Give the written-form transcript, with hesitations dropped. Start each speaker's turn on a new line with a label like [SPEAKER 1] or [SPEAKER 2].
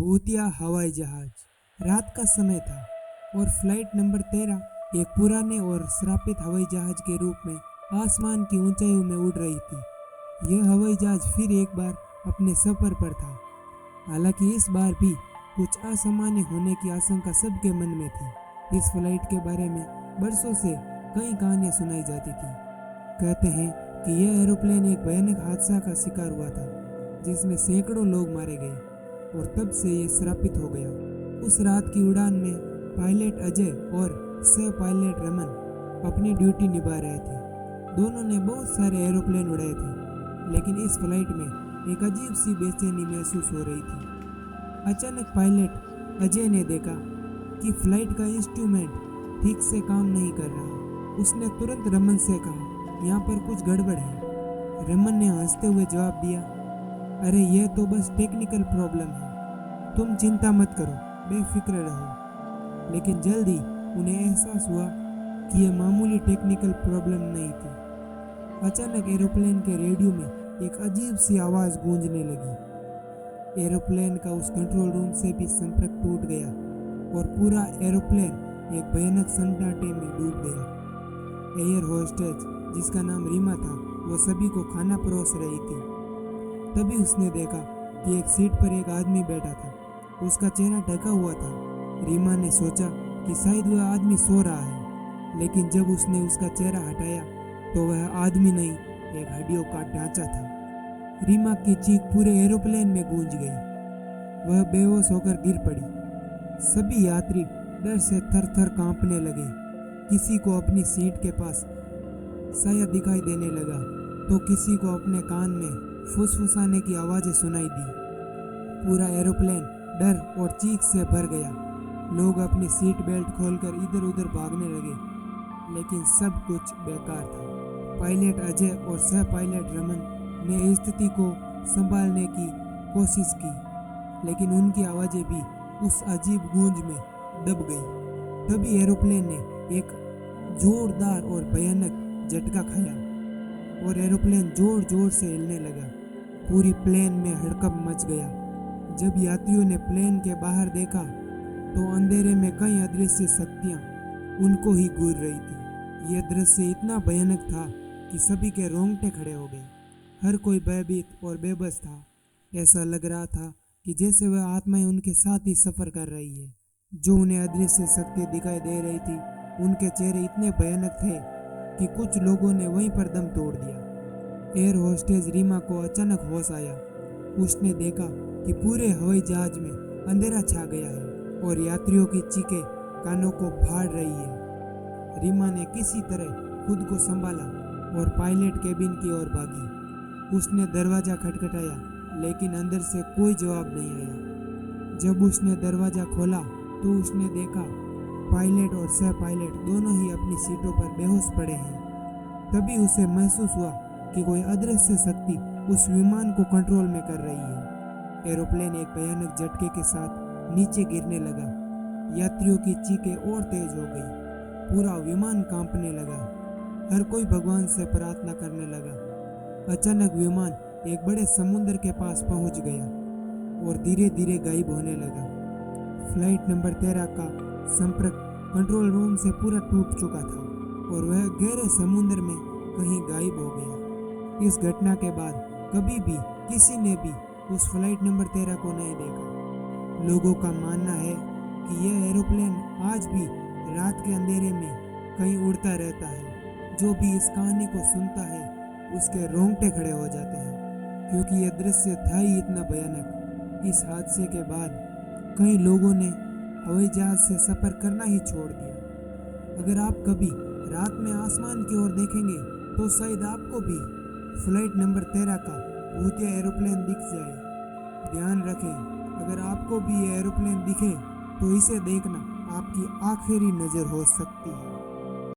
[SPEAKER 1] भूतिया हवाई जहाज। रात का समय था और फ्लाइट नंबर 13 एक पुराने और श्रापित हवाई जहाज के रूप में आसमान की ऊंचाइयों में उड़ रही थी। यह हवाई जहाज फिर एक बार अपने सफर पर था। हालांकि इस बार भी कुछ असामान्य होने की आशंका सबके मन में थी। इस फ्लाइट के बारे में बरसों से कई कहानियां सुनाई जाती थी। कहते हैं कि यह एरोप्लेन एक भयानक हादसा का शिकार हुआ था, जिसमें सैकड़ों लोग मारे गए और तब से यह श्रापित हो गया। उस रात की उड़ान में पायलट अजय और सह पायलट रमन अपनी ड्यूटी निभा रहे थे। दोनों ने बहुत सारे एरोप्लेन उड़ाए थे, लेकिन इस फ्लाइट में एक अजीब सी बेचैनी महसूस हो रही थी। अचानक पायलट अजय ने देखा कि फ्लाइट का इंस्ट्रूमेंट ठीक से काम नहीं कर रहा। उसने तुरंत रमन से कहा, यहाँ पर कुछ गड़बड़ है। रमन ने हंसते हुए जवाब दिया, अरे यह तो बस टेक्निकल प्रॉब्लम है, तुम चिंता मत करो, बेफिक्र रहो। लेकिन जल्द ही उन्हें एहसास हुआ कि यह मामूली टेक्निकल प्रॉब्लम नहीं थी। अचानक एरोप्लेन के रेडियो में एक अजीब सी आवाज़ गूंजने लगी। एरोप्लेन का उस कंट्रोल रूम से भी संपर्क टूट गया और पूरा एरोप्लेन एक भयानक सन्नाटे में डूब गया। एयर होस्टेज, जिसका नाम रीमा था, वो सभी को खाना परोस रही थी। तभी उसने देखा कि एक सीट पर एक आदमी बैठा था। उसका चेहरा ढका हुआ था। रीमा ने सोचा कि शायद वह आदमी सो रहा है, लेकिन जब उसने उसका चेहरा हटाया तो वह आदमी नहीं, एक हड्डियों का ढांचा था। रीमा की चीख पूरे एरोप्लेन में गूंज गई। वह बेहोश होकर गिर पड़ी। सभी यात्री डर से थर-थर कांपने लगे। किसी को अपनी सीट के पास साया दिखाई देने लगा तो किसी को अपने कान में फुसफुसाने की आवाज़ें सुनाई दी। पूरा एरोप्लेन डर और चीख से भर गया। लोग अपनी सीट बेल्ट खोलकर इधर उधर भागने लगे, लेकिन सब कुछ बेकार था। पायलट अजय और सह पायलट रमन ने स्थिति को संभालने की कोशिश की, लेकिन उनकी आवाज़ें भी उस अजीब गूंज में दब गई। तभी एरोप्लेन ने एक जोरदार और भयानक झटका खाया और एरोप्लेन जोर जोर से हिलने लगा। पूरी प्लेन में हड़कंप मच गया। जब यात्रियों ने प्लेन के बाहर देखा तो अंधेरे में कई अदृश्य शक्तियां उनको ही घूर रही थी। यह दृश्य इतना भयानक था कि सभी के रोंगटे खड़े हो गए। हर कोई भयभीत और बेबस था। ऐसा लग रहा था कि जैसे वह आत्माएं उनके साथ ही सफर कर रही है। जो उन्हें अदृश्य शक्ति दिखाई दे रही थी, उनके चेहरे इतने भयानक थे कि कुछ लोगों ने वहीं पर दम तोड़ दिया। एयर होस्टेज रीमा को अचानक होश आया। उसने देखा कि पूरे हवाई जहाज में अंधेरा छा गया है और यात्रियों की चीखें कानों को फाड़ रही है। रीमा ने किसी तरह खुद को संभाला और पायलट केबिन की ओर भागी। उसने दरवाज़ा खटखटाया, लेकिन अंदर से कोई जवाब नहीं आया। जब उसने दरवाज़ा खोला तो उसने देखा पायलट और सह पायलट दोनों ही अपनी सीटों पर बेहोश पड़े हैं। तभी उसे महसूस हुआ कि कोई अदृश्य शक्ति उस विमान को कंट्रोल में कर रही है। एरोप्लेन एक भयानक झटके के साथ नीचे गिरने लगा। यात्रियों की चीखें और तेज हो गई। पूरा विमान कांपने लगा। हर कोई भगवान से प्रार्थना करने लगा। अचानक विमान एक बड़े समुद्र के पास पहुंच गया और धीरे धीरे गायब होने लगा। फ्लाइट नंबर 13 का संपर्क कंट्रोल रूम से पूरा टूट चुका था और वह गहरे समुद्र में कहीं गायब हो गया। इस घटना के बाद कभी भी किसी ने भी उस फ्लाइट नंबर 13 को नहीं देखा। लोगों का मानना है कि यह एरोप्लेन आज भी रात के अंधेरे में कहीं उड़ता रहता है। जो भी इस कहानी को सुनता है उसके रोंगटे खड़े हो जाते हैं, क्योंकि यह दृश्य था ही इतना भयानक। इस हादसे के बाद कई लोगों ने हवाई जहाज से सफ़र करना ही छोड़ दिया। अगर आप कभी रात में आसमान की ओर देखेंगे तो शायद आपको भी फ्लाइट नंबर 13 का भूतिया एरोप्लेन दिख जाए। ध्यान रखें, अगर आपको भी ये एरोप्लेन दिखे तो इसे देखना आपकी आखिरी नज़र हो सकती है।